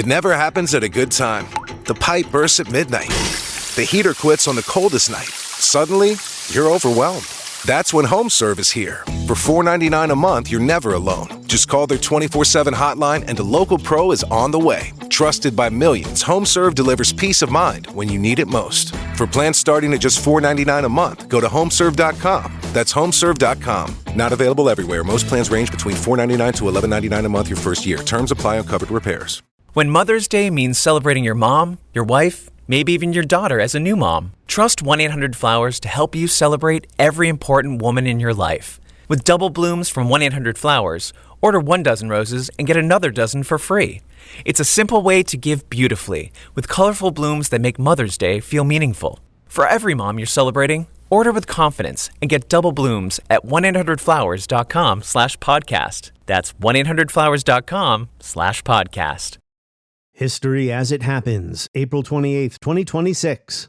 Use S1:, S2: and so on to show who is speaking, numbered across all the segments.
S1: It never happens at a good time. The pipe bursts at midnight. The heater quits on the coldest night. Suddenly, you're overwhelmed. That's when HomeServe is here. For $4.99 a month, you're never alone. Just call their 24/7 hotline and a local pro is on the way. Trusted by millions, HomeServe delivers peace of mind when you need it most. For plans starting at just $4.99 a month, go to homeserve.com. That's homeserve.com. Not available everywhere. Most plans range between $4.99 to $11.99 a month your first year. Terms apply on covered repairs.
S2: When Mother's Day means celebrating your mom, your wife, maybe even your daughter as a new mom, trust 1-800-Flowers to help you celebrate every important woman in your life. With double blooms from 1-800-Flowers, order 1 dozen roses and get another dozen for free. It's a simple way to give beautifully, with colorful blooms that make Mother's Day feel meaningful. For every mom you're celebrating, order with confidence and get double blooms at 1-800-Flowers.com/podcast. That's 1-800-Flowers.com/podcast.
S3: History as it happens, April 28th, 2026.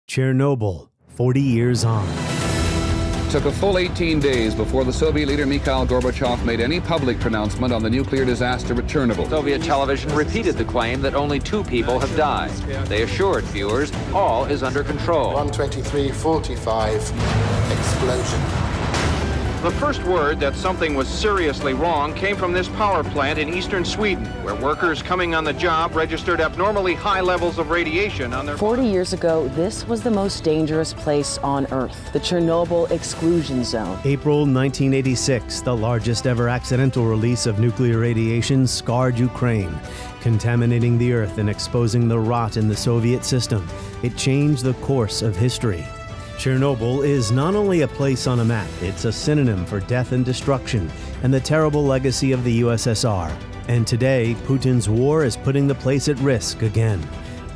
S3: Chernobyl, 40 years on.
S4: It took a full 18 days before the Soviet leader Mikhail Gorbachev made any public pronouncement on the nuclear disaster at Chernobyl.
S5: Soviet television repeated the claim that only 2 people have died. They assured viewers all is under control.
S6: 1:23:45, explosion.
S7: The first word that something was seriously wrong came from this power plant in eastern Sweden, where workers coming on the job registered abnormally high levels of radiation on their...
S8: 40 years ago, this was the most dangerous place on Earth, the Chernobyl exclusion zone.
S3: April 1986, the largest ever accidental release of nuclear radiation scarred Ukraine, contaminating the Earth and exposing the rot in the Soviet system. It changed the course of history. Chernobyl is not only a place on a map, it's a synonym for death and destruction and the terrible legacy of the USSR. And today, Putin's war is putting the place at risk again.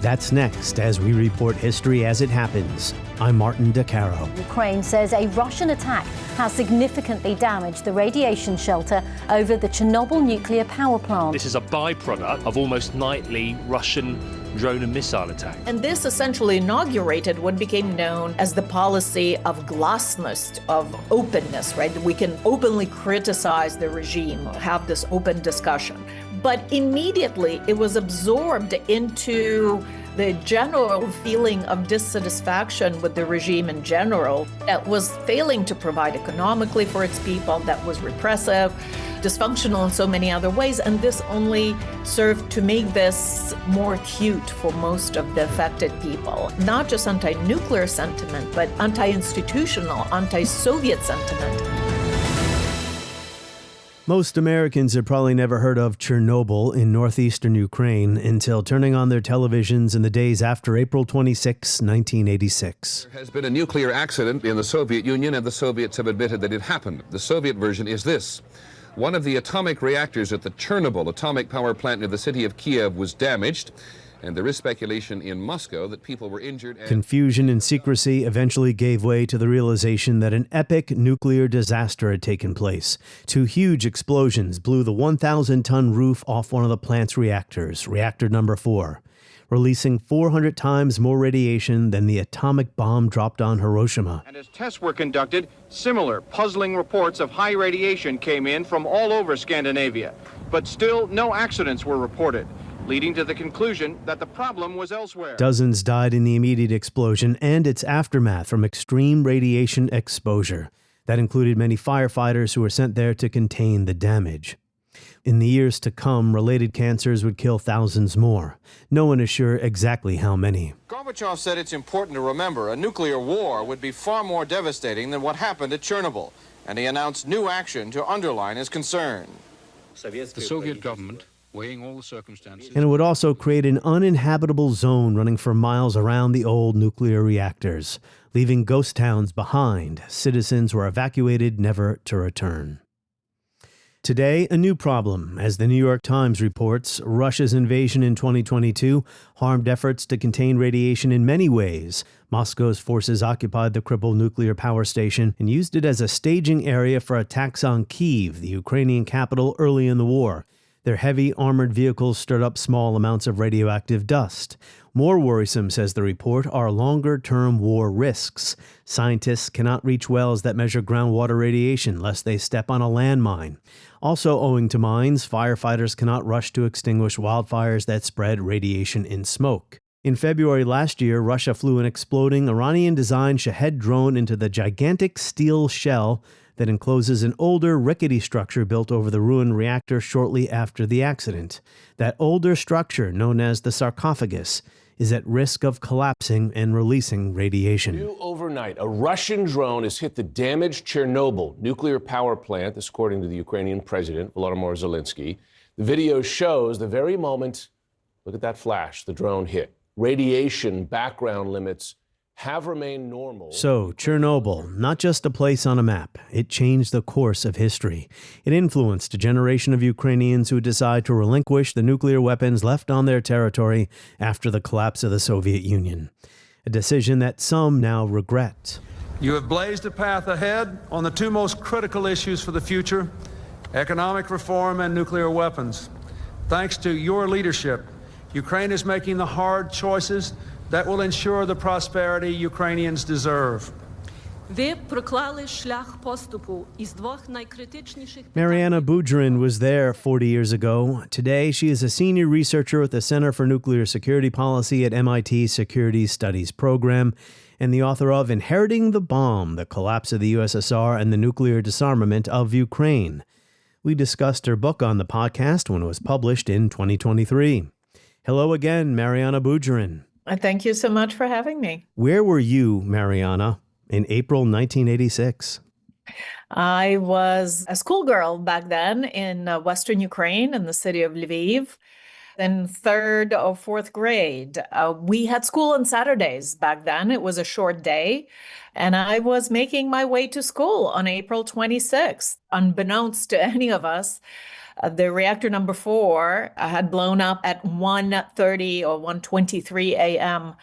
S3: That's next as we report history as it happens. I'm Martin DeCaro.
S9: Ukraine says a Russian attack has significantly damaged the radiation shelter over the Chernobyl nuclear power plant.
S10: This is a byproduct of almost nightly Russian drone and missile attacks.
S11: And this essentially inaugurated what became known as the policy of glasnost, of openness, right? We can openly criticize the regime, have this open discussion. But immediately it was absorbed into the general feeling of dissatisfaction with the regime in general that was failing to provide economically for its people, that was repressive, dysfunctional in so many other ways, and this only served to make this more acute for most of the affected people. Not just anti-nuclear sentiment, but anti-institutional, anti-Soviet sentiment.
S3: Most Americans have probably never heard of Chernobyl in northeastern Ukraine until turning on their televisions in the days after April 26, 1986.
S4: There has been a nuclear accident in the Soviet Union, and the Soviets have admitted that it happened. The Soviet version is this. One of the atomic reactors at the Chernobyl atomic power plant near the city of Kiev was damaged, and there is speculation in Moscow that people were injured.
S3: Confusion and secrecy eventually gave way to the realization that an epic nuclear disaster had taken place. 2 huge explosions blew the 1,000-ton roof off one of the plant's reactors, reactor number 4, releasing 400 times more radiation than the atomic bomb dropped on Hiroshima.
S7: And as tests were conducted, similar puzzling reports of high radiation came in from all over Scandinavia. But still, no accidents were reported, leading to the conclusion that the problem was elsewhere.
S3: Dozens died in the immediate explosion and its aftermath from extreme radiation exposure. That included many firefighters who were sent there to contain the damage. In the years to come, related cancers would kill thousands more. No one is sure exactly how many.
S12: Gorbachev said it's important to remember a nuclear war would be far more devastating than what happened at Chernobyl, and he announced new action to underline his concern.
S4: The Soviet government, weighing all the circumstances...
S3: And it would also create an uninhabitable zone running for miles around the old nuclear reactors, leaving ghost towns behind. Citizens were evacuated, never to return. Today, a new problem. As the New York Times reports, Russia's invasion in 2022 harmed efforts to contain radiation in many ways. Moscow's forces occupied the crippled nuclear power station and used it as a staging area for attacks on Kyiv, the Ukrainian capital, early in the war. Their heavy armored vehicles stirred up small amounts of radioactive dust. More worrisome, says the report, are longer-term war risks. Scientists cannot reach wells that measure groundwater radiation lest they step on a landmine. Also owing to mines, firefighters cannot rush to extinguish wildfires that spread radiation in smoke. In February last year, Russia flew an exploding Iranian-designed Shahed drone into the gigantic steel shell that encloses an older, rickety structure built over the ruined reactor shortly after the accident. That older structure, known as the sarcophagus, is at risk of collapsing and releasing radiation.
S13: New overnight, a Russian drone has hit the damaged Chernobyl nuclear power plant, this according to the Ukrainian president, Volodymyr Zelensky. The video shows the very moment, look at that flash, the drone hit. Radiation background limits have remained normal.
S3: So, Chernobyl, not just a place on a map, it changed the course of history. It influenced a generation of Ukrainians who decide to relinquish the nuclear weapons left on their territory after the collapse of the Soviet Union. A decision that some now regret.
S14: You have blazed a path ahead on the two most critical issues for the future, economic reform and nuclear weapons. Thanks to your leadership, Ukraine is making the hard choices that will ensure the prosperity Ukrainians deserve.
S3: Mariana Budjeryn was there 40 years ago. Today, she is a senior researcher at the Center for Nuclear Security Policy at MIT's Security Studies program and the author of Inheriting the Bomb, The Collapse of the USSR and the Nuclear Disarmament of Ukraine. We discussed her book on the podcast when it was published in 2023. Hello again, Mariana Budjeryn.
S11: Thank you so much for having me.
S3: Where were you, Mariana, in April 1986?
S11: I was a schoolgirl back then in Western Ukraine in the city of Lviv. In third or fourth grade, we had school on Saturdays back then. It was a short day. And I was making my way to school on April 26th. Unbeknownst to any of us, the reactor number 4 had blown up at 1:30 or 1:23 a.m.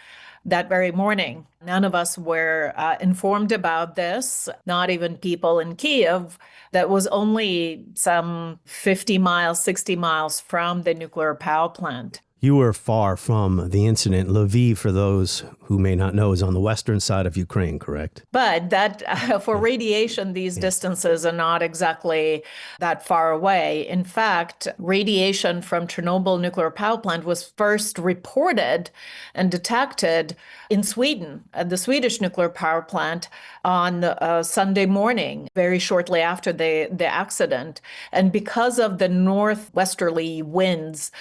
S11: that very morning. None of us were informed about this, not even people in Kiev. That was only some 50 miles, 60 miles from the nuclear power plant.
S3: You were far from the incident. Lviv, for those who may not know, is on the western side of Ukraine, correct?
S11: But that for radiation, these distances are not exactly that far away. In fact, radiation from Chernobyl nuclear power plant was first reported and detected in Sweden, at the Swedish nuclear power plant, on Sunday morning, very shortly after the accident. And because of the northwesterly winds,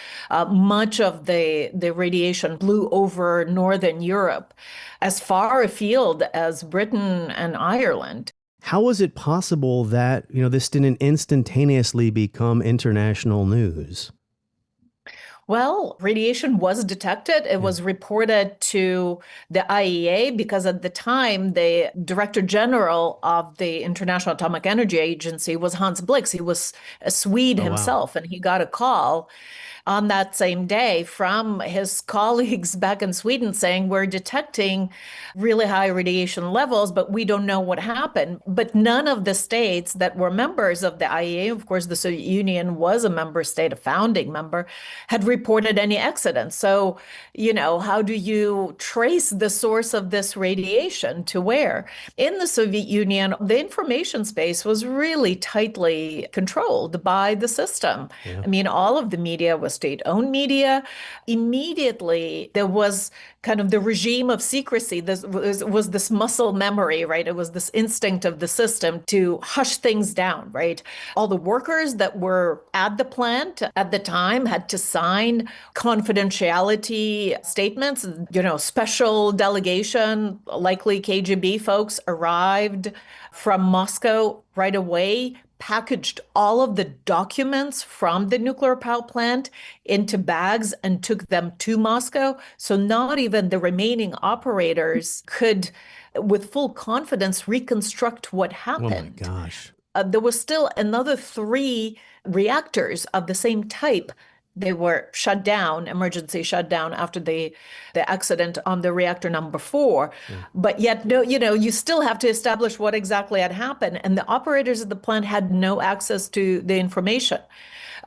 S11: much of the radiation blew over northern Europe, as far afield as Britain and Ireland.
S3: How was it possible that, this didn't instantaneously become international news?
S11: Well, radiation was detected. It was reported to the IAEA because at the time, the Director General of the International Atomic Energy Agency was Hans Blix. He was a Swede himself, and he got a call on that same day from his colleagues back in Sweden saying, we're detecting really high radiation levels, but we don't know what happened. But none of the states that were members of the IAEA, of course, the Soviet Union was a member state, a founding member, had reported any accidents. So, how do you trace the source of this radiation to where? In the Soviet Union, the information space was really tightly controlled by the system. Yeah. I mean, all of the media was state-owned media. Immediately, there was kind of the regime of secrecy. This was this muscle memory, right? It was this instinct of the system to hush things down, right? All the workers that were at the plant at the time had to sign confidentiality statements. Special delegation, likely KGB folks, arrived from Moscow right away, packaged all of the documents from the nuclear power plant into bags and took them to Moscow. So not even the remaining operators could, with full confidence, reconstruct what happened.
S3: Oh my gosh.
S11: There was still another 3 reactors of the same type. They were shut down, emergency shut down after the accident on the reactor number 4. Yeah. But yet, you still have to establish what exactly had happened. And the operators of the plant had no access to the information.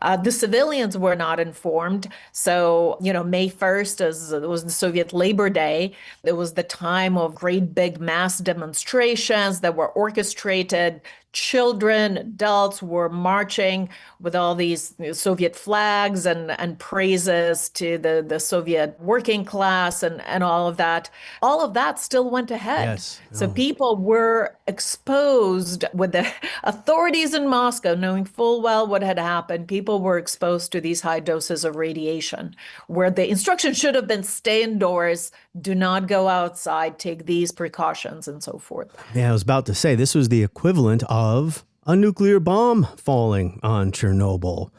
S11: The civilians were not informed. So, May 1st, as it was the Soviet Labor Day, it was the time of great big mass demonstrations that were orchestrated. Children, adults were marching with all these Soviet flags and praises to the Soviet working class and all of that. All of that still went ahead.
S3: Yes.
S11: So people were exposed with the authorities in Moscow knowing full well what had happened. People were exposed to these high doses of radiation, where the instruction should have been stay indoors, do not go outside, take these precautions, and so forth.
S3: Yeah, I was about to say, this was the equivalent of a nuclear bomb falling on Chernobyl.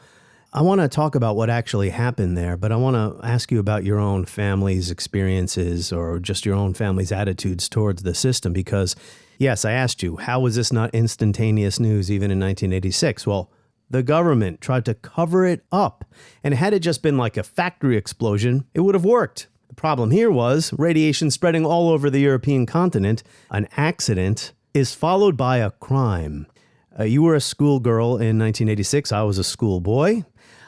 S3: I want to talk about what actually happened there, but I want to ask you about your own family's experiences or just your own family's attitudes towards the system, because, yes, I asked you, how was this not instantaneous news even in 1986? Well, the government tried to cover it up, and had it just been like a factory explosion, it would have worked. The problem here was radiation spreading all over the European continent. An accident is followed by a crime. You were a schoolgirl in 1986. I was a schoolboy.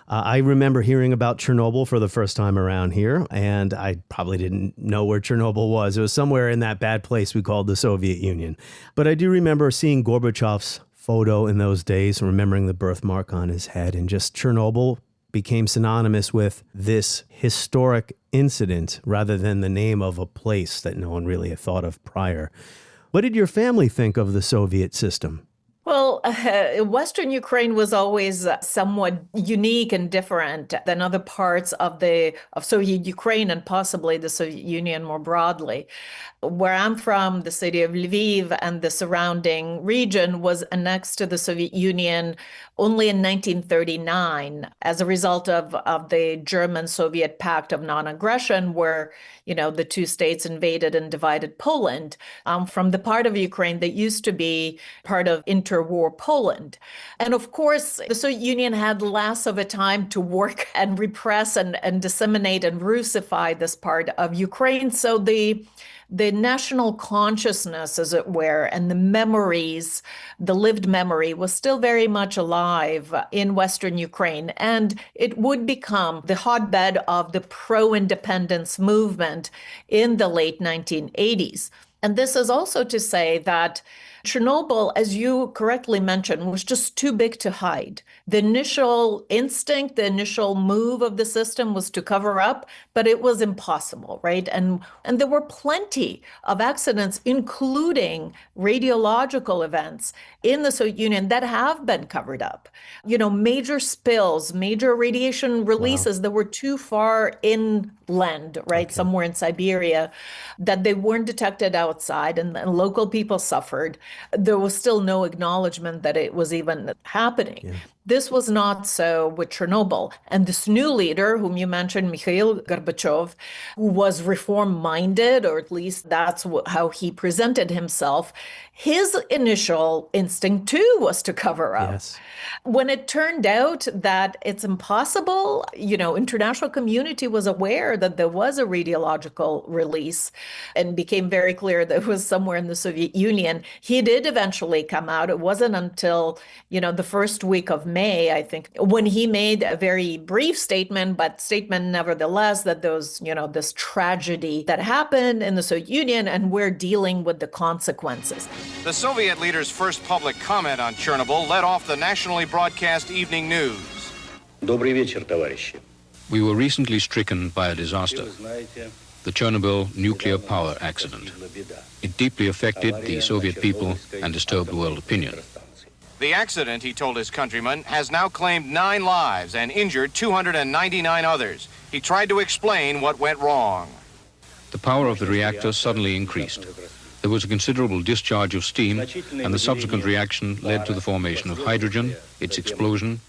S3: I remember hearing about Chernobyl for the first time around here, and I probably didn't know where Chernobyl was. It was somewhere in that bad place we called the Soviet Union. But I do remember seeing Gorbachev's photo in those days, remembering the birthmark on his head, and just Chernobyl became synonymous with this historic incident rather than the name of a place that no one really had thought of prior. What did your family think of the Soviet system?
S11: Well, Western Ukraine was always somewhat unique and different than other parts of Soviet Ukraine and possibly the Soviet Union more broadly. Where I'm from, the city of Lviv and the surrounding region was annexed to the Soviet Union only in 1939 as a result of the German-Soviet Pact of Non-Aggression, where, the two states invaded and divided Poland from the part of Ukraine that used to be part of interwar Poland. And of course, the Soviet Union had less of a time to work and repress and disseminate and Russify this part of Ukraine. So the national consciousness, as it were, and the memories, the lived memory was still very much alive in Western Ukraine. And it would become the hotbed of the pro-independence movement in the late 1980s. And this is also to say that Chernobyl, as you correctly mentioned, was just too big to hide. The initial instinct, the initial move of the system was to cover up, but it was impossible, right? And there were plenty of accidents, including radiological events in the Soviet Union that have been covered up. Major spills, major radiation releases that were too far inland, right? Somewhere in Siberia, that they weren't detected outside, and local people suffered. There was still no acknowledgement that it was even happening. Yeah. This was not so with Chernobyl. And this new leader, whom you mentioned, Mikhail Gorbachev, who was reform-minded, or at least that's how he presented himself, his initial instinct, too, was to cover up. Yes. When it turned out that it's impossible, international community was aware that there was a radiological release and became very clear that it was somewhere in the Soviet Union. He did eventually come out. It wasn't until, the first week of May, I think, when he made a very brief statement, but statement nevertheless, that there was, this tragedy that happened in the Soviet Union and we're dealing with the consequences.
S12: The Soviet leader's first public comment on Chernobyl led off the nationally broadcast evening news.
S15: Добрый вечер, товарищи.
S5: We were recently stricken by a disaster, the Chernobyl nuclear power accident. It deeply affected the Soviet people and disturbed world opinion.
S12: The accident, he told his countrymen, has now claimed 9 lives and injured 299 others. He tried to explain what went wrong.
S5: The power of the reactor suddenly increased. There was a considerable discharge of steam, and the subsequent reaction led to the formation of hydrogen, its explosion,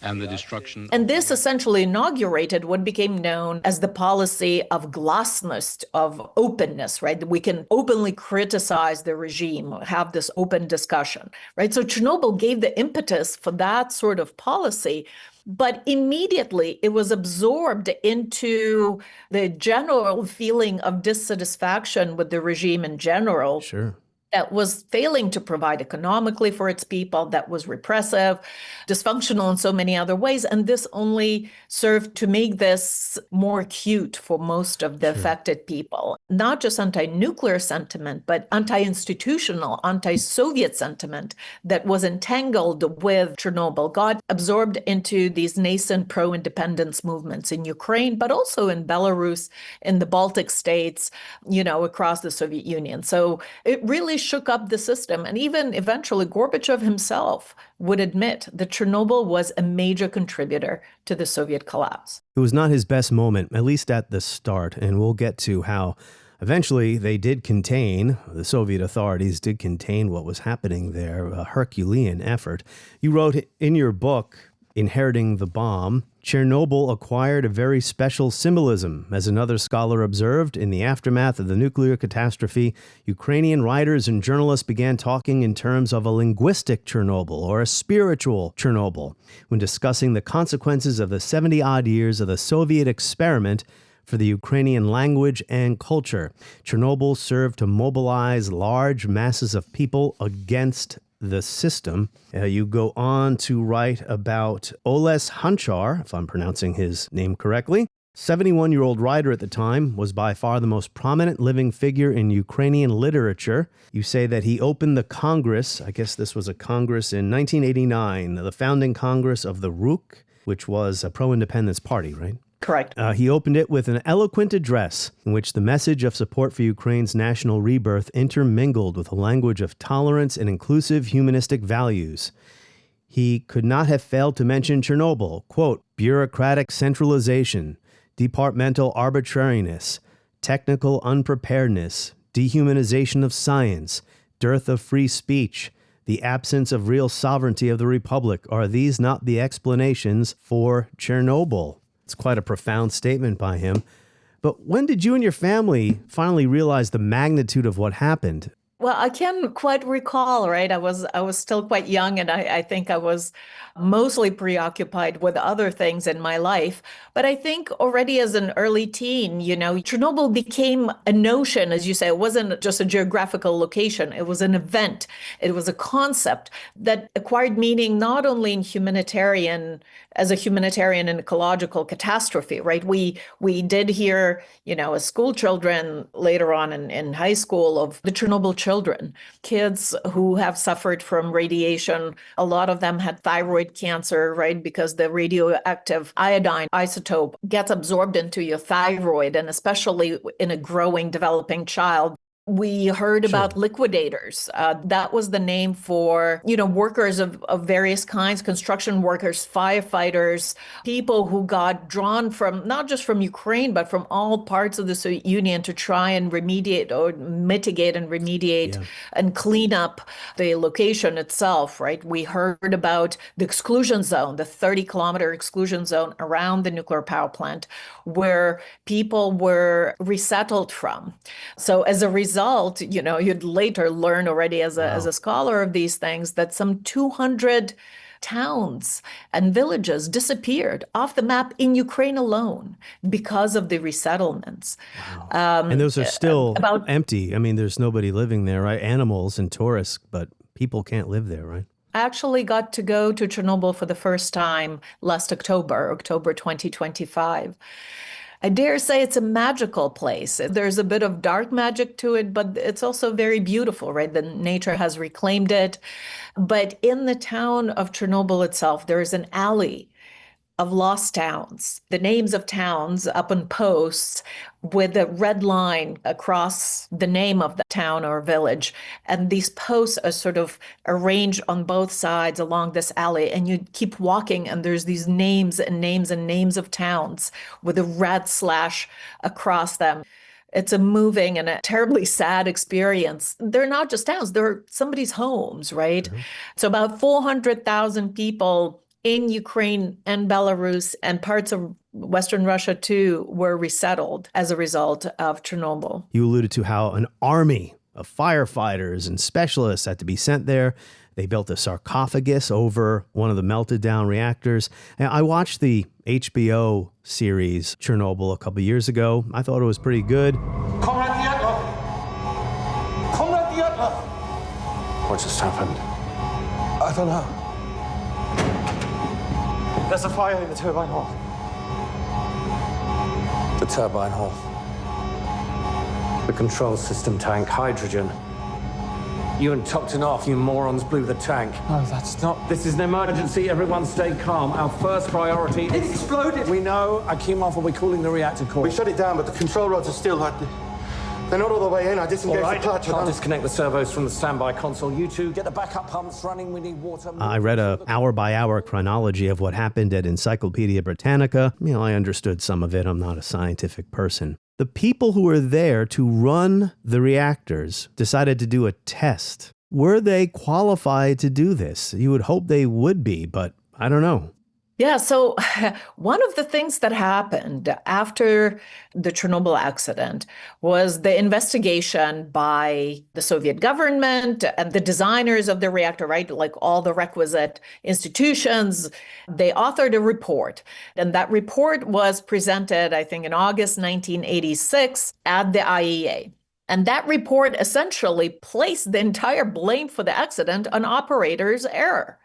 S5: and the destruction.
S11: And this essentially inaugurated what became known as the policy of glasnost, of openness, right? We can openly criticize the regime, have this open discussion, right? So Chernobyl gave the impetus for that sort of policy. But immediately it was absorbed into the general feeling of dissatisfaction with the regime in general.
S3: Sure.
S11: that was failing to provide economically for its people, that was repressive, dysfunctional in so many other ways. And this only served to make this more acute for most of the affected people. Not just anti-nuclear sentiment, but anti-institutional, anti-Soviet sentiment that was entangled with Chernobyl got absorbed into these nascent pro-independence movements in Ukraine, but also in Belarus, in the Baltic states, across the Soviet Union. So it really shook up the system. And even eventually Gorbachev himself would admit that Chernobyl was a major contributor to the Soviet collapse.
S3: It was not his best moment, at least at the start, and we'll get to how eventually the Soviet authorities did contain what was happening there, a Herculean effort. You wrote in your book, Inheriting the Bomb, Chernobyl acquired a very special symbolism. As another scholar observed, in the aftermath of the nuclear catastrophe, Ukrainian writers and journalists began talking in terms of a linguistic Chernobyl or a spiritual Chernobyl when discussing the consequences of the 70-odd years of the Soviet experiment for the Ukrainian language and culture. Chernobyl served to mobilize large masses of people against the system. You go on to write about Oles Hanchar, if I'm pronouncing his name correctly. 71-year-old writer at the time, was by far the most prominent living figure in Ukrainian literature. You say that he opened the Congress, I guess this was a Congress in 1989, the founding Congress of the RUK, which was a pro-independence party, right?
S11: Correct.
S3: He opened it with an eloquent address in which the message of support for Ukraine's national rebirth intermingled with a language of tolerance and inclusive humanistic values. He could not have failed to mention Chernobyl, quote, bureaucratic centralization, departmental arbitrariness, technical unpreparedness, dehumanization of science, dearth of free speech, the absence of real sovereignty of the republic. Are these not the explanations for Chernobyl? It's quite a profound statement by him. But when did you and your family finally realize the magnitude of what happened?
S11: Well, I can't quite recall, right? I was still quite young, and I think I was mostly preoccupied with other things in my life. But I think already as an early teen, Chernobyl became a notion, as you say. It wasn't just a geographical location. It was an event. It was a concept that acquired meaning not only as a humanitarian and ecological catastrophe, right? We did hear, as school children later on in high school of the Chernobyl children, kids who have suffered from radiation. A lot of them had thyroid cancer, right? Because the radioactive iodine isotope gets absorbed into your thyroid, and especially in a growing, developing child. We heard about liquidators. That was the name for, workers of various kinds, construction workers, firefighters, people who got drawn from, not just from Ukraine, but from all parts of the Soviet Union to try and remediate or mitigate and remediate and clean up the location itself, right? We heard about the exclusion zone, the 30-kilometer exclusion zone around the nuclear power plant, where people were resettled from. So as a result, you'd later learn already as a scholar of these things that some 200 towns and villages disappeared off the map in Ukraine alone because of the resettlements.
S3: Wow. And those are still empty. I mean, there's nobody living there, right? Animals and tourists, but people can't live there, right?
S11: I actually got to go to Chernobyl for the first time last October 2025. I dare say it's a magical place. There's a bit of dark magic to it, but it's also very beautiful, right? The nature has reclaimed it. But in the town of Chernobyl itself, there is an alley of lost towns, the names of towns up on posts with a red line across the name of the town or village. And these posts are sort of arranged on both sides along this alley. And you keep walking and there's these names and names and names of towns with a red slash across them. It's a moving and a terribly sad experience. They're not just towns, they're somebody's homes, right? Mm-hmm. So about 400,000 people in Ukraine and Belarus and parts of Western Russia, too, were resettled as a result of Chernobyl.
S3: You alluded to how an army of firefighters and specialists had to be sent there. They built a sarcophagus over one of the melted down reactors. And I watched the HBO series Chernobyl a couple years ago. I thought it was pretty good.
S16: What just happened?
S17: I don't know. There's a fire in the turbine hall.
S16: The turbine hall. The control system tank, hydrogen. You and Toktanov, you morons, blew the tank.
S17: No, that's not...
S16: This is an emergency. Everyone stay calm. Our first priority...
S17: It exploded!
S16: We know. Akimov will be calling the reactor core.
S17: We shut it down, but the control rods are still... They're not all the way in. I disengaged the clutch.
S16: I'll disconnect the servos from the standby console. You two, get the backup pumps running. We need water.
S3: I read a hour-by-hour chronology of what happened at Encyclopedia Britannica. I understood some of it. I'm not a scientific person. The people who were there to run the reactors decided to do a test. Were they qualified to do this? You would hope they would be, but I don't know.
S11: Yeah, so one of the things that happened after the Chernobyl accident was the investigation by the Soviet government and the designers of the reactor, right? Like all the requisite institutions, they authored a report. And that report was presented, I think, in August 1986 at the IAEA. And that report essentially placed the entire blame for the accident on operators' error.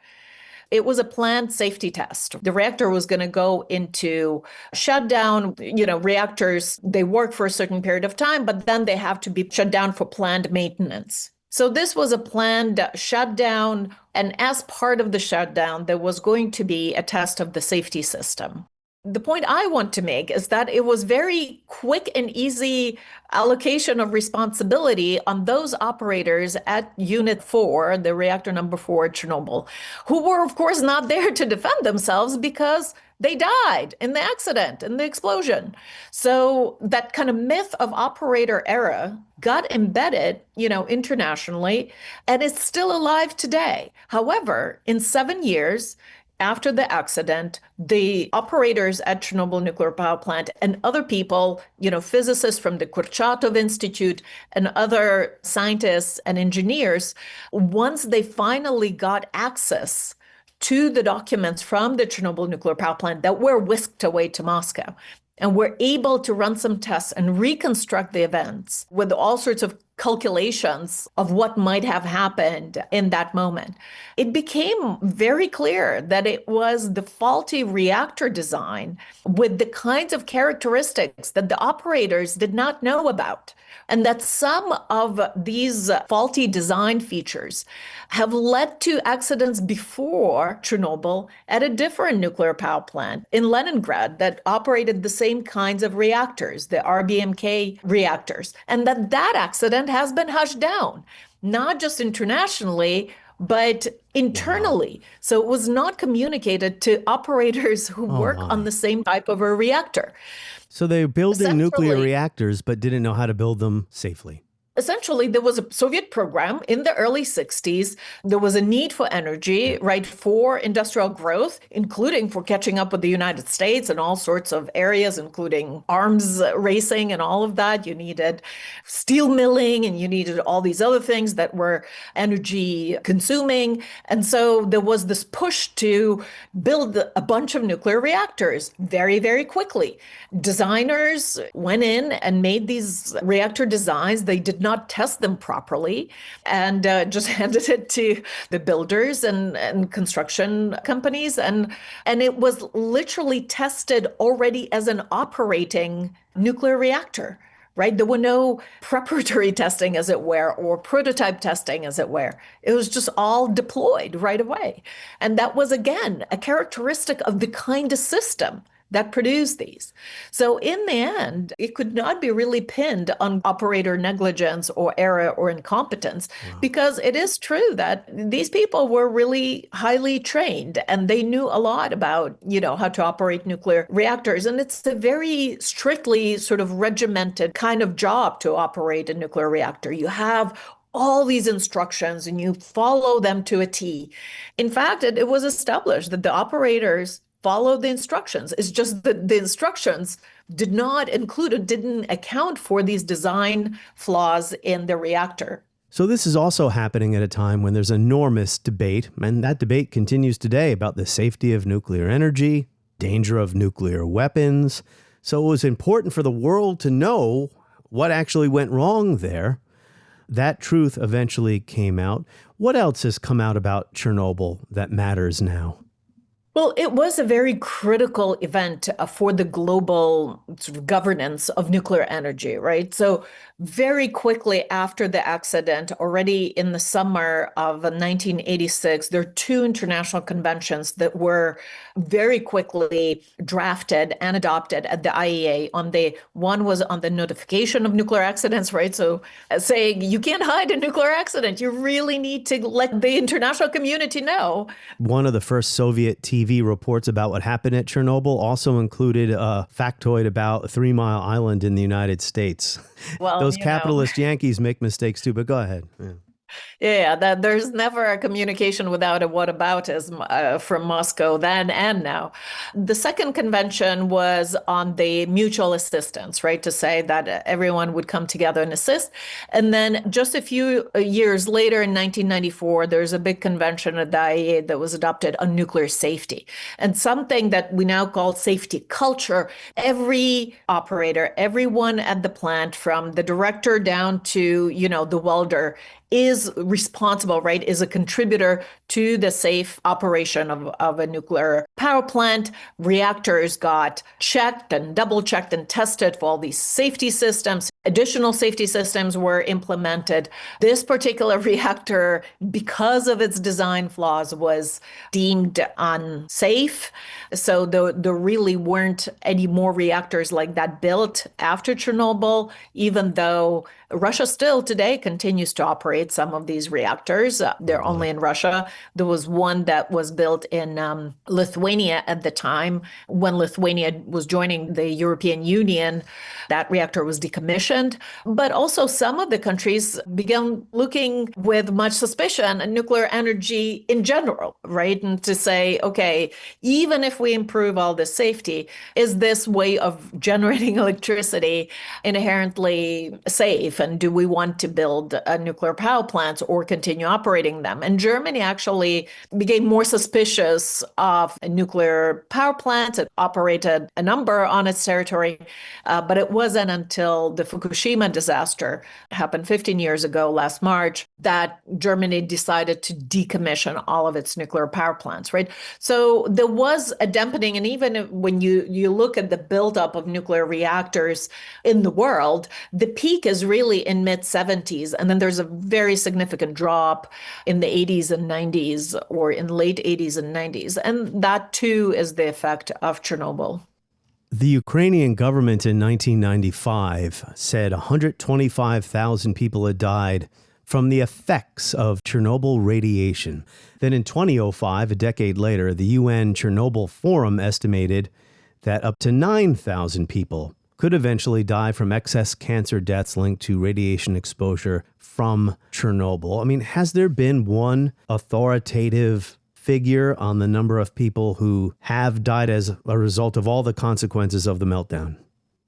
S11: It was a planned safety test. The reactor was going to go into shutdown. Reactors, they work for a certain period of time, but then they have to be shut down for planned maintenance. So this was a planned shutdown. And as part of the shutdown, there was going to be a test of the safety system. The point I want to make is that it was very quick and easy allocation of responsibility on those operators at Unit 4, the reactor number 4 at Chernobyl, who were, of course, not there to defend themselves because they died in the accident, in the explosion. So that kind of myth of operator error got embedded, internationally, and it's still alive today. However, in 7 years, after the accident, the operators at Chernobyl nuclear power plant and other people, physicists from the Kurchatov Institute and other scientists and engineers, once they finally got access to the documents from the Chernobyl nuclear power plant that were whisked away to Moscow, and were able to run some tests and reconstruct the events with all sorts of calculations of what might have happened in that moment, it became very clear that it was the faulty reactor design with the kinds of characteristics that the operators did not know about. And that some of these faulty design features have led to accidents before Chernobyl at a different nuclear power plant in Leningrad that operated the same kinds of reactors, the RBMK reactors, and that accident has been hushed down, not just internationally, but internally. So it was not communicated to operators who work on the same type of a reactor.
S3: So they're building nuclear reactors, but didn't know how to build them safely.
S11: Essentially, there was a Soviet program in the early 60s. There was a need for energy, right, for industrial growth, including for catching up with the United States and all sorts of areas, including arms racing and all of that. You needed steel milling and you needed all these other things that were energy consuming. And so there was this push to build a bunch of nuclear reactors very, very quickly. Designers went in and made these reactor designs. They did not test them properly and just handed it to the builders and construction companies. And it was literally tested already as an operating nuclear reactor, right? There were no preparatory testing, as it were, or prototype testing, as it were. It was just all deployed right away. And that was, again, a characteristic of the kind of system that produced these. So in the end, it could not be really pinned on operator negligence or error or incompetence, because it is true that these people were really highly trained and they knew a lot about, how to operate nuclear reactors. And it's a very strictly sort of regimented kind of job to operate a nuclear reactor. You have all these instructions and you follow them to a T. In fact, it was established that the operators follow the instructions. It's just that the instructions did not include or didn't account for these design flaws in the reactor.
S3: So this is also happening at a time when there's enormous debate, and that debate continues today, about the safety of nuclear energy, danger of nuclear weapons. So it was important for the world to know what actually went wrong there. that truth eventually came out. What else has come out about Chernobyl that matters now?
S11: Well, it was a very critical event for the global sort of governance of nuclear energy, right? So very quickly after the accident, already in the summer of 1986, there are two international conventions that were very quickly drafted and adopted at the IAEA. One was on the notification of nuclear accidents, right? So saying you can't hide a nuclear accident. You really need to let the international community know.
S3: One of the first Soviet TV reports about what happened at Chernobyl also included a factoid about 3 Mile Island in the United States.
S11: Well,
S3: those capitalist Yankees make mistakes too, but go ahead.
S11: Yeah, that there's never a communication without a whataboutism from Moscow then and now. The second convention was on the mutual assistance, right? To say that everyone would come together and assist. And then just a few years later in 1994, there's a big convention at the IAEA that was adopted on nuclear safety. And something that we now call safety culture, every operator, everyone at the plant, from the director down to, the welder, is responsible, right, is a contributor to the safe operation of a nuclear power plant. Reactors got checked and double checked and tested for all these safety systems. Additional safety systems were implemented. This particular reactor, because of its design flaws, was deemed unsafe. So there really weren't any more reactors like that built after Chernobyl, even though Russia still today continues to operate some of these reactors. They're only in Russia. There was one that was built in Lithuania at the time. When Lithuania was joining the European Union, that reactor was decommissioned. But also some of the countries began looking with much suspicion at nuclear energy in general, right? And to say, okay, even if we improve all this safety, is this way of generating electricity inherently safe? And do we want to build nuclear power plants or continue operating them? And Germany actually became more suspicious of nuclear power plants. It operated a number on its territory, but it wasn't until the Fukushima disaster happened 15 years ago, last March, that Germany decided to decommission all of its nuclear power plants, right? So there was a dampening. And even when you look at the buildup of nuclear reactors in the world, the peak is really in mid-70s. And then there's a very significant drop in the 80s and 90s, or in late 80s and 90s. And that too is the effect of Chernobyl.
S3: The Ukrainian government in 1995 said 125,000 people had died from the effects of Chernobyl radiation. Then in 2005, a decade later, the UN Chernobyl Forum estimated that up to 9,000 people could eventually die from excess cancer deaths linked to radiation exposure from Chernobyl. I mean, has there been one authoritative figure on the number of people who have died as a result of all the consequences of the meltdown?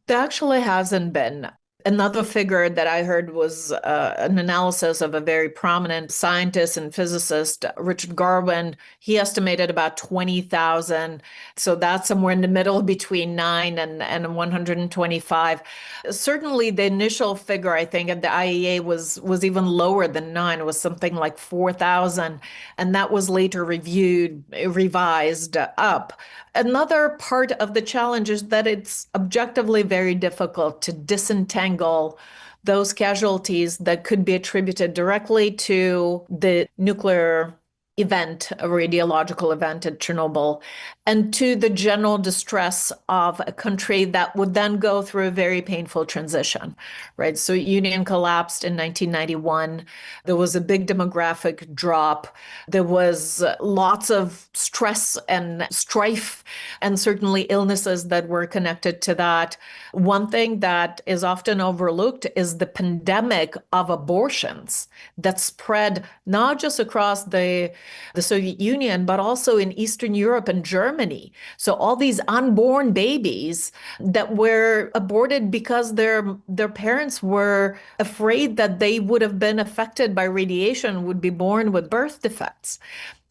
S11: There actually hasn't been. Another figure that I heard was an analysis of a very prominent scientist and physicist, Richard Garwin. He estimated about 20,000. So that's somewhere in the middle between 9 and 125. Certainly the initial figure, I think, at the IAEA was even lower than 9. It was something like 4,000. And that was later revised up. Another part of the challenge is that it's objectively very difficult to disentangle those casualties that could be attributed directly to the nuclear event, a radiological event at Chernobyl, and to the general distress of a country that would then go through a very painful transition, right? So Union collapsed in 1991. There was a big demographic drop. There was lots of stress and strife, and certainly illnesses that were connected to that. One thing that is often overlooked is the pandemic of abortions that spread not just across the Soviet Union, but also in Eastern Europe and Germany. So all these unborn babies that were aborted because their parents were afraid that they would have been affected by radiation, would be born with birth defects.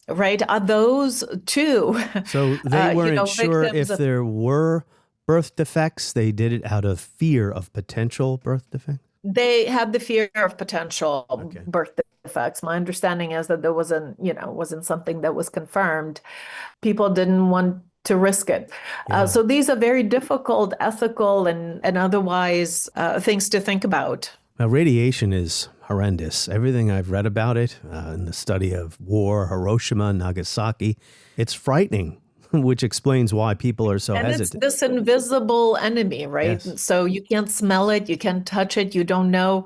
S11: Right? Are those two?
S3: So they weren't sure if there were birth defects. They did it out of fear of potential birth defects.
S11: They had the fear of potential birth defects. My understanding is that there wasn't something that was confirmed. People didn't want to risk it. So these are very difficult ethical and otherwise things to think about.
S3: Now, radiation is horrendous. Everything I've read about it in the study of war, Hiroshima, Nagasaki, it's frightening, which explains why people are so hesitant.
S11: It's this invisible enemy, right?
S3: Yes.
S11: So you can't smell it, you can't touch it, you don't know.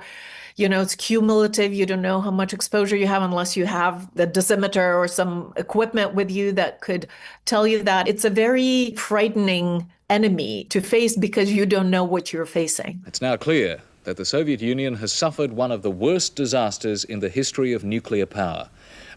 S11: It's cumulative. You don't know how much exposure you have unless you have the dosimeter or some equipment with you that could tell you that. It's a very frightening enemy to face because you don't know what you're facing.
S18: It's now clear that the Soviet Union has suffered one of the worst disasters in the history of nuclear power.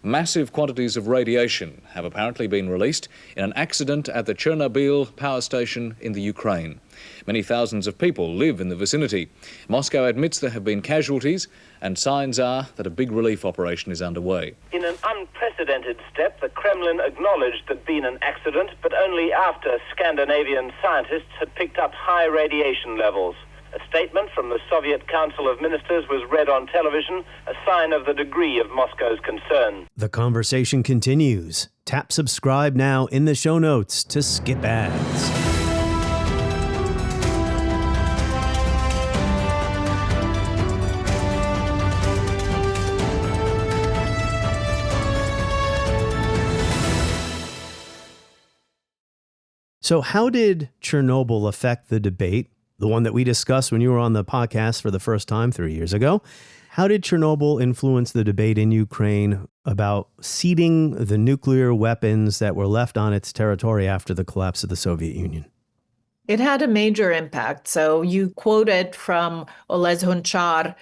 S18: Massive quantities of radiation have apparently been released in an accident at the Chernobyl power station in the Ukraine. Many thousands of people live in the vicinity. Moscow admits there have been casualties, and signs are that a big relief operation is underway.
S19: In an unprecedented step, the Kremlin acknowledged there'd been an accident, but only after Scandinavian scientists had picked up high radiation levels. A statement from the Soviet Council of Ministers was read on television, a sign of the degree of Moscow's concern.
S3: The conversation continues. Tap subscribe now in the show notes to skip ads. So how did Chernobyl affect the debate? The one that we discussed when you were on the podcast for the first time 3 years ago. How did Chernobyl influence the debate in Ukraine about ceding the nuclear weapons that were left on its territory after the collapse of the Soviet Union?
S11: It had a major impact. So you quoted from Oles Hunchar,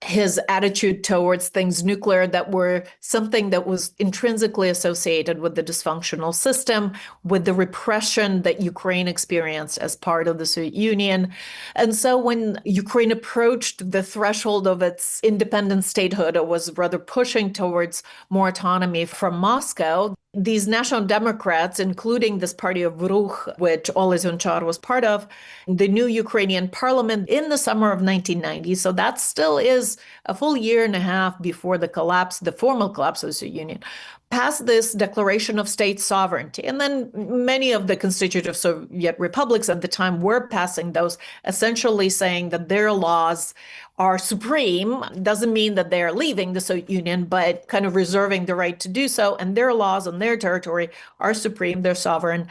S11: his attitude towards things nuclear that were something that was intrinsically associated with the dysfunctional system, with the repression that Ukraine experienced as part of the Soviet Union. And so when Ukraine approached the threshold of its independent statehood, or was rather pushing towards more autonomy from Moscow, these national Democrats, including this party of Ruch, which Oles Hunchar was part of, the new Ukrainian parliament in the summer of 1990. So that still is a full year and a half before the collapse, the formal collapse of the Soviet Union, passed this declaration of state sovereignty. And then many of the constitutive Soviet republics at the time were passing those, essentially saying that their laws are supreme. Doesn't mean that they're leaving the Soviet Union, but kind of reserving the right to do so. And their laws on their territory are supreme. They're sovereign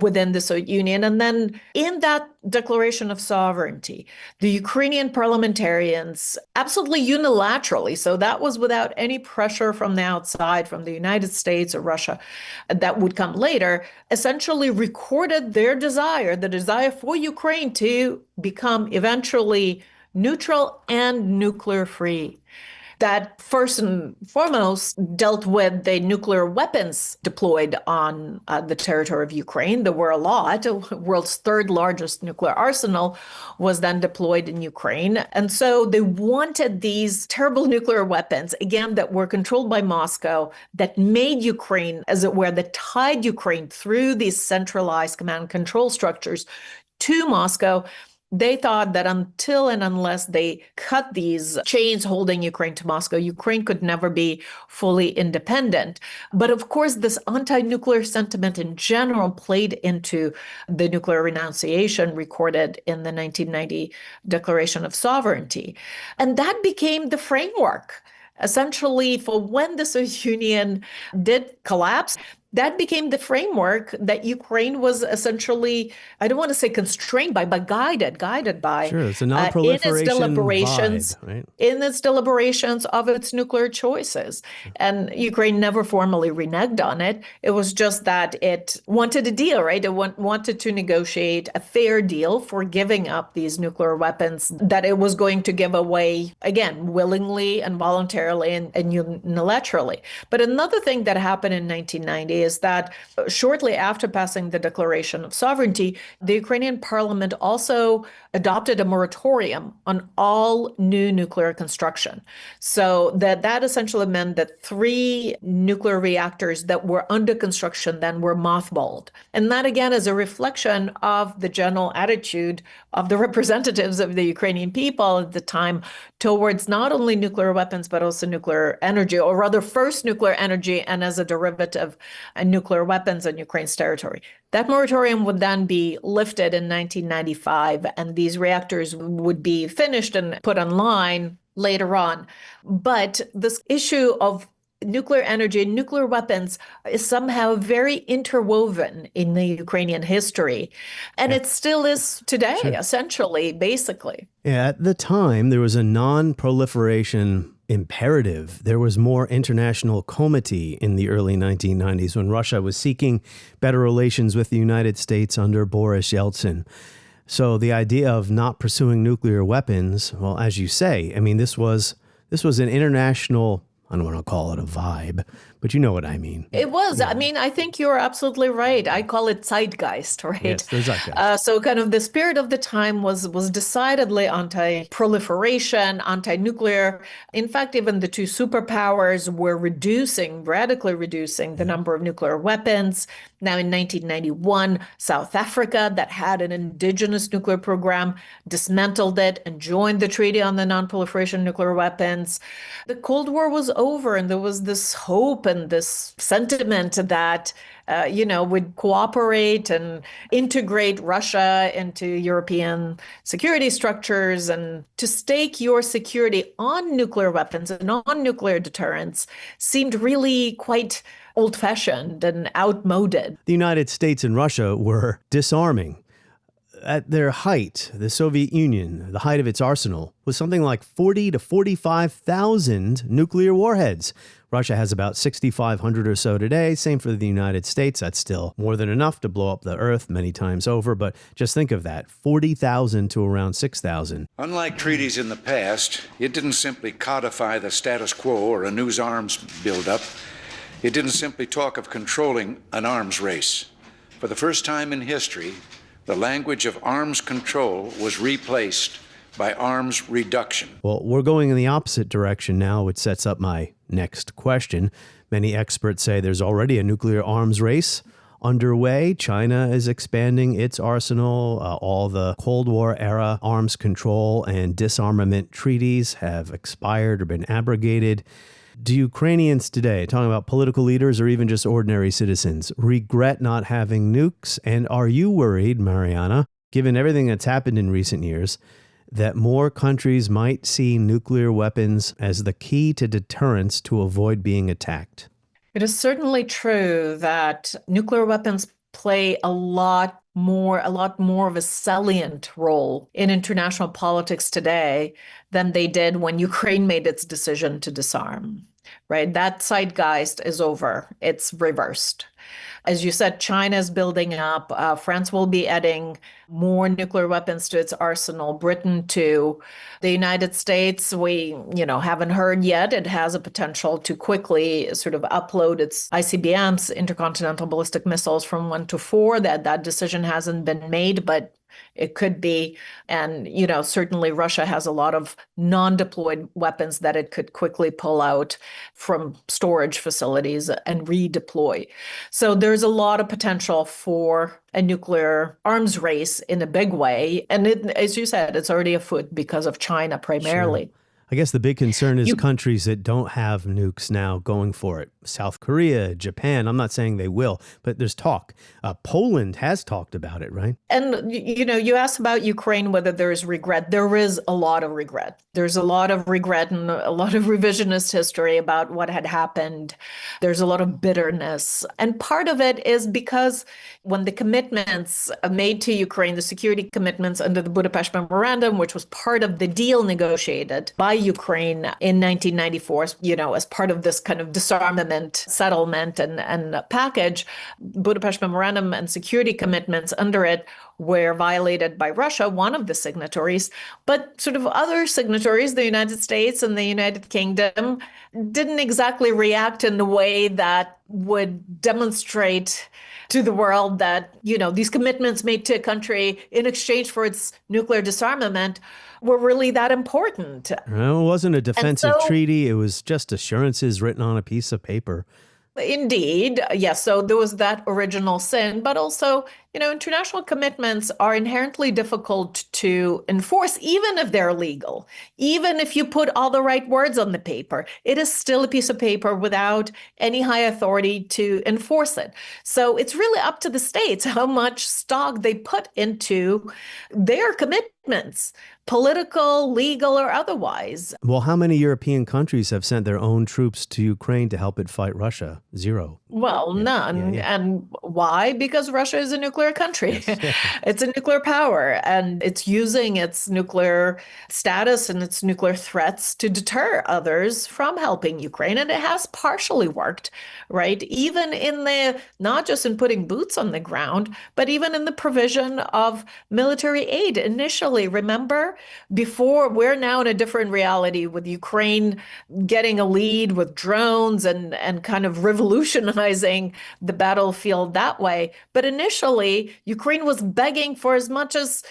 S11: within the Soviet Union. And then in that declaration of sovereignty, the Ukrainian parliamentarians absolutely unilaterally, so that was without any pressure from the outside, from the United States or Russia, that would come later, essentially recorded their desire, the desire for Ukraine to become eventually neutral and nuclear free. That first and foremost dealt with the nuclear weapons deployed on the territory of Ukraine. There were a lot. The world's third largest nuclear arsenal was then deployed in Ukraine. And so they wanted these terrible nuclear weapons, again, that were controlled by Moscow, that made Ukraine, as it were, that tied Ukraine through these centralized command and control structures to Moscow. They thought that until and unless they cut these chains holding Ukraine to Moscow, Ukraine could never be fully independent. But of course, this anti-nuclear sentiment in general played into the nuclear renunciation recorded in the 1990 Declaration of Sovereignty. And that became the framework, essentially, for when the Soviet Union did collapse. That became the framework that Ukraine was essentially, I don't want to say constrained by, but guided by.
S3: Sure, it's a non-proliferation
S11: in its deliberations,
S3: vibe, right?
S11: In its deliberations of its nuclear choices. And Ukraine never formally reneged on it. It was just that it wanted a deal, right? It wanted to negotiate a fair deal for giving up these nuclear weapons that it was going to give away, again, willingly and voluntarily and unilaterally. But another thing that happened in 1990 is that shortly after passing the Declaration of Sovereignty, the Ukrainian parliament also adopted a moratorium on all new nuclear construction. So that essentially meant that 3 nuclear reactors that were under construction then were mothballed. And that, again, is a reflection of the general attitude of the representatives of the Ukrainian people at the time towards not only nuclear weapons, but also nuclear energy, or rather first nuclear energy and as a derivative, nuclear weapons on Ukraine's territory. That moratorium would then be lifted in 1995, and these reactors would be finished and put online later on. But this issue of nuclear energy and nuclear weapons is somehow very interwoven in the Ukrainian history. And it still is today, essentially, basically.
S3: Yeah, at the time, there was a non-proliferation imperative. There was more international comity in the early 1990s when Russia was seeking better relations with the United States under Boris Yeltsin. So the idea of not pursuing nuclear weapons, well, as you say, I mean, this was an international, I don't want to call it a vibe, but you know what I mean.
S11: It was. Yeah. I mean, I think you're absolutely right. I call it zeitgeist, right?
S3: Yes, the zeitgeist.
S11: So kind of the spirit of the time was decidedly anti-proliferation, anti-nuclear. In fact, even the 2 superpowers were radically reducing the number of nuclear weapons. Now in 1991, South Africa, that had an indigenous nuclear program, dismantled it and joined the Treaty on the Non-Proliferation of Nuclear Weapons. The Cold War was over, and there was this hope and this sentiment that, would cooperate and integrate Russia into European security structures, and to stake your security on nuclear weapons and on nuclear deterrence seemed really quite old-fashioned and outmoded.
S3: The United States and Russia were disarming. At their height, the Soviet Union, the height of its arsenal, was something like 40 to 45,000 nuclear warheads. Russia has about 6,500 or so today. Same for the United States. That's still more than enough to blow up the Earth many times over. But just think of that, 40,000 to around 6,000.
S20: Unlike treaties in the past, it didn't simply codify the status quo or a new arms buildup. It didn't simply talk of controlling an arms race. For the first time in history, the language of arms control was replaced by arms reduction.
S3: Well, we're going in the opposite direction now, which sets up my next question. Many experts say there's already a nuclear arms race underway. China is expanding its arsenal. All the Cold War era arms control and disarmament treaties have expired or been abrogated. Do Ukrainians today, talking about political leaders or even just ordinary citizens, regret not having nukes? And are you worried, Mariana, given everything that's happened in recent years, that more countries might see nuclear weapons as the key to deterrence to avoid being attacked?
S11: It is certainly true that nuclear weapons play a lot more of a salient role in international politics today than they did when Ukraine made its decision to disarm, right? That zeitgeist is over. It's reversed. As you said, China is building up. France will be adding more nuclear weapons to its arsenal. Britain too. The United States, we haven't heard yet. It has a potential to quickly sort of upload its ICBMs, intercontinental ballistic missiles, from 1 to 4. That decision hasn't been made, but it could be. And, certainly Russia has a lot of non-deployed weapons that it could quickly pull out from storage facilities and redeploy. So there's a lot of potential for a nuclear arms race in a big way. And as you said, it's already afoot because of China primarily.
S3: Sure. I guess the big concern is countries that don't have nukes now going for it. South Korea, Japan, I'm not saying they will, but there's talk. Poland has talked about it, right?
S11: And, you asked about Ukraine, whether there is regret. There is a lot of regret. There's a lot of regret and a lot of revisionist history about what had happened. There's a lot of bitterness. And part of it is because when the commitments made to Ukraine, the security commitments under the Budapest Memorandum, which was part of the deal negotiated by Ukraine in 1994, as part of this kind of disarmament settlement and package, Budapest Memorandum and security commitments under it were violated by Russia, one of the signatories, but sort of other signatories, the United States and the United Kingdom, didn't exactly react in the way that would demonstrate to the world that, these commitments made to a country in exchange for its nuclear disarmament were really that important.
S3: Well, it wasn't a defensive treaty. It was just assurances written on a piece of paper.
S11: Indeed. Yes. So there was that original sin, but also, international commitments are inherently difficult to enforce, even if they're legal. Even if you put all the right words on the paper, it is still a piece of paper without any high authority to enforce it. So it's really up to the states how much stock they put into their commitments, political, legal, or otherwise.
S3: Well, how many European countries have sent their own troops to Ukraine to help it fight Russia? Zero.
S11: Well, none.
S3: Yeah.
S11: And why? Because Russia is a nuclear country.
S3: Yes.
S11: It's a nuclear power, and it's using its nuclear status and its nuclear threats to deter others from helping Ukraine. And it has partially worked, right? Even in not just in putting boots on the ground, but even in the provision of military aid. Initially, remember, before, we're now in a different reality with Ukraine getting a lead with drones and kind of revolutionizing the battlefield that way. But initially, Ukraine was begging for as much as,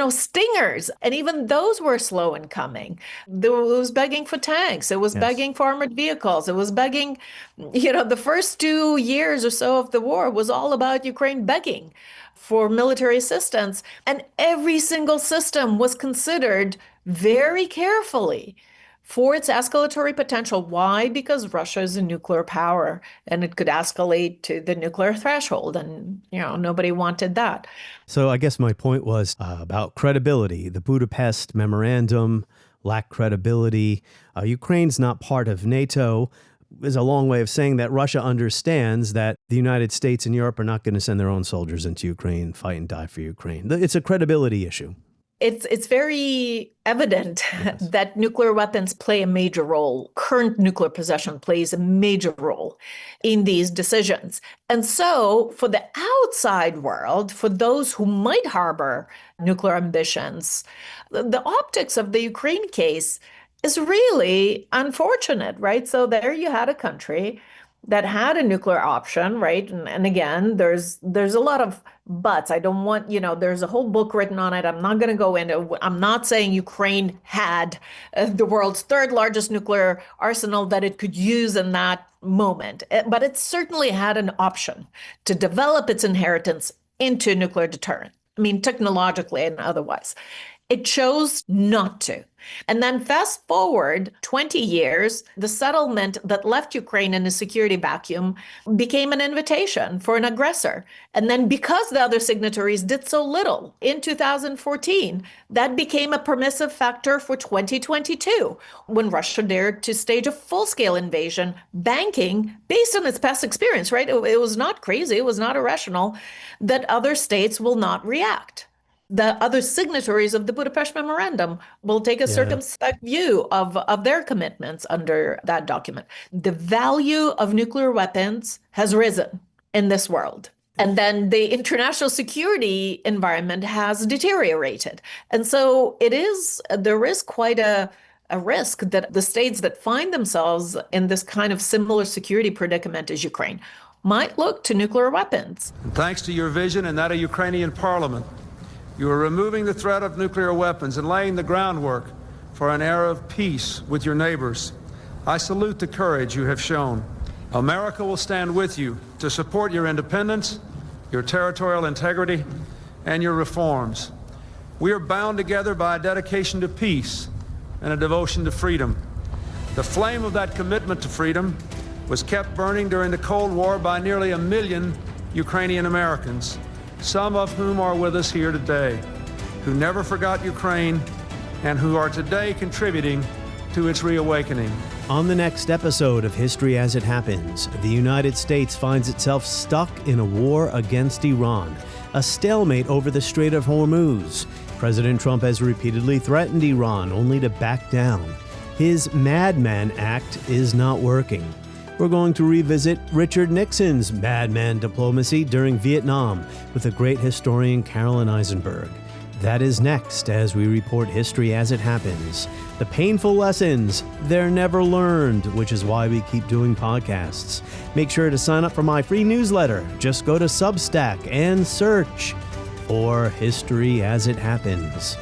S11: Stingers. And even those were slow in coming. It was begging for tanks. It was begging for armored vehicles. It was begging, the first 2 years or so of the war was all about Ukraine begging for military assistance. And every single system was considered very carefully for its escalatory potential. Why? Because Russia is a nuclear power and it could escalate to the nuclear threshold. And, nobody wanted that.
S3: So I guess my point was about credibility. The Budapest Memorandum lacked credibility. Ukraine's not part of NATO. Is a long way of saying that Russia understands that the United States and Europe are not going to send their own soldiers into Ukraine, fight and die for Ukraine. It's a credibility issue.
S11: It's very evident that nuclear weapons play a major role. Current nuclear possession plays a major role in these decisions. And so for the outside world, for those who might harbor nuclear ambitions, the optics of the Ukraine case is really unfortunate, right? So there you had a country that had a nuclear option, right? And again, there's a lot of buts. I don't want, there's a whole book written on it. I'm not going to go into, I'm not saying Ukraine had the world's third largest nuclear arsenal that it could use in that moment, but it certainly had an option to develop its inheritance into nuclear deterrent. I mean, technologically and otherwise. It chose not to. And then fast forward 20 years, the settlement that left Ukraine in a security vacuum became an invitation for an aggressor. And then because the other signatories did so little in 2014, that became a permissive factor for 2022, when Russia dared to stage a full-scale invasion, banking, based on its past experience, right? It was not crazy, it was not irrational, that other states will not react. The other signatories of the Budapest Memorandum will take a circumspect view of their commitments under that document. The value of nuclear weapons has risen in this world. And then the international security environment has deteriorated. And so there is quite a risk that the states that find themselves in this kind of similar security predicament as Ukraine might look to nuclear weapons.
S14: And thanks to your vision and that of Ukrainian parliament, you are removing the threat of nuclear weapons and laying the groundwork for an era of peace with your neighbors. I salute the courage you have shown. America will stand with you to support your independence, your territorial integrity, and your reforms. We are bound together by a dedication to peace and a devotion to freedom. The flame of that commitment to freedom was kept burning during the Cold War by nearly 1 million Ukrainian Americans, some of whom are with us here today, who never forgot Ukraine and who are today contributing to its reawakening.
S3: On the next episode of History as It Happens, the United States finds itself stuck in a war against Iran, a stalemate over the Strait of Hormuz. President Trump has repeatedly threatened Iran only to back down. His Madman Act is not working. we're going to revisit Richard Nixon's madman diplomacy during Vietnam with the great historian Carolyn Eisenberg. That is next as we report history as it happens. The painful lessons, they're never learned, which is why we keep doing podcasts. Make sure to sign up for my free newsletter. Just go to Substack and search for History as It Happens.